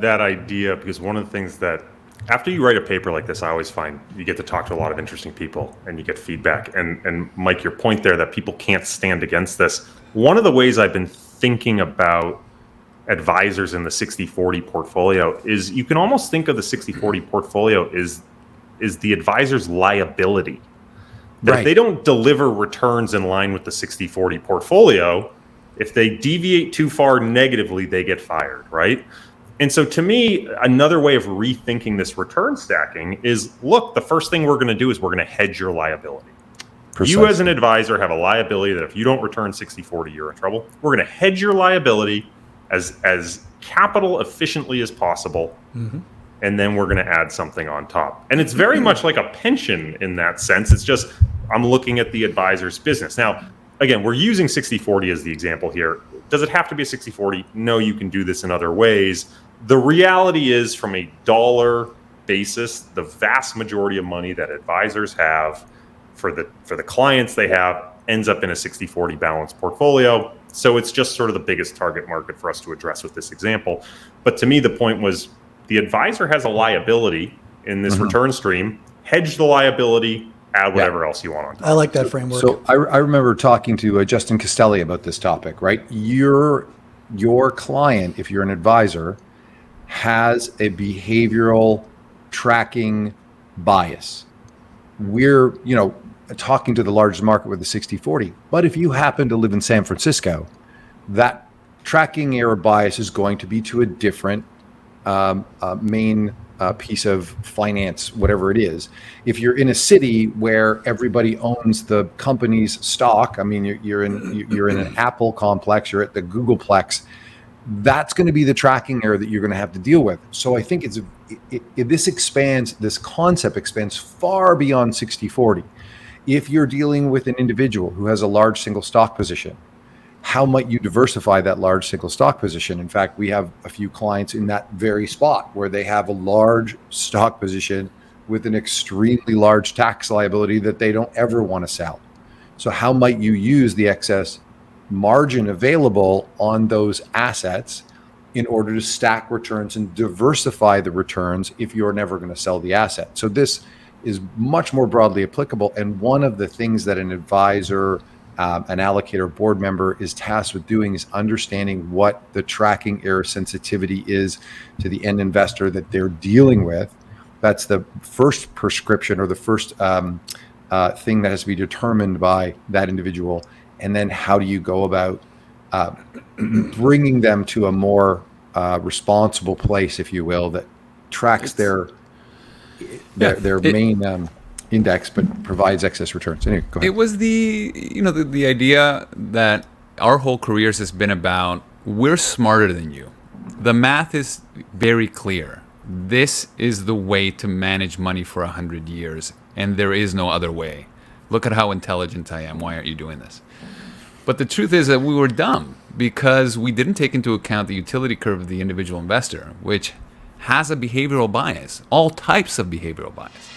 that idea because one of the things that after you write a paper like this, I always find you get to talk to a lot of interesting people and you get feedback. And Mike, your point there that people can't stand against this. One of the ways I've been thinking about advisors in the 60-40 portfolio is you can almost think of the 60-40 portfolio is the advisor's liability. That if they don't deliver returns in line with the 60-40 portfolio, if they deviate too far negatively, they get fired, right? And so to me, another way of rethinking this return stacking is, look, the first thing we're going to do is we're going to hedge your liability. Precisely. You as an advisor have a liability that if you don't return 60-40, you're in trouble. We're going to hedge your liability as capital efficiently as possible. Mm-hmm. And then we're going to add something on top. And it's very much like a pension in that sense. It's just, I'm looking at the advisor's business. Now, again, we're using 60-40 as the example here. Does it have to be a 60-40? No, you can do this in other ways. The reality is, from a dollar basis, the vast majority of money that advisors have for the clients they have ends up in a 60-40 balanced portfolio. So it's just sort of the biggest target market for us to address with this example. But to me, the point was the advisor has a liability in this return stream. Hedge the liability, add whatever else you want on top. I like that framework. So I remember talking to Justin Castelli about this topic, right? Your client, if you're an advisor, has a behavioral tracking bias. We're, talking to the largest market with the 60-40. But if you happen to live in San Francisco, that tracking error bias is going to be to a different main piece of finance, whatever it is. If you're in a city where everybody owns the company's stock, I mean, you're in an Apple complex, you're at the Googleplex, that's going to be the tracking error that you're going to have to deal with. So I think this concept expands far beyond 60-40. If you're dealing with an individual who has a large single stock position, how might you diversify that large single stock position? In fact, we have a few clients in that very spot where they have a large stock position with an extremely large tax liability that they don't ever want to sell. So how might you use the excess margin available on those assets in order to stack returns and diversify the returns if you're never going to sell the asset? So this is much more broadly applicable. And one of the things that an advisor, an allocator, board member is tasked with doing is understanding what the tracking error sensitivity is to the end investor that they're dealing with. That's the first prescription or the first thing that has to be determined by that individual. And then how do you go about bringing them to a more responsible place, if you will, that tracks their main index, but provides excess returns. Anyway, go ahead. It was the idea that our whole careers has been about, we're smarter than you. The math is very clear. This is the way to manage money for 100 years, and there is no other way. Look at how intelligent I am. Why aren't you doing this? But the truth is that we were dumb because we didn't take into account the utility curve of the individual investor, which has a behavioral bias, all types of behavioral bias.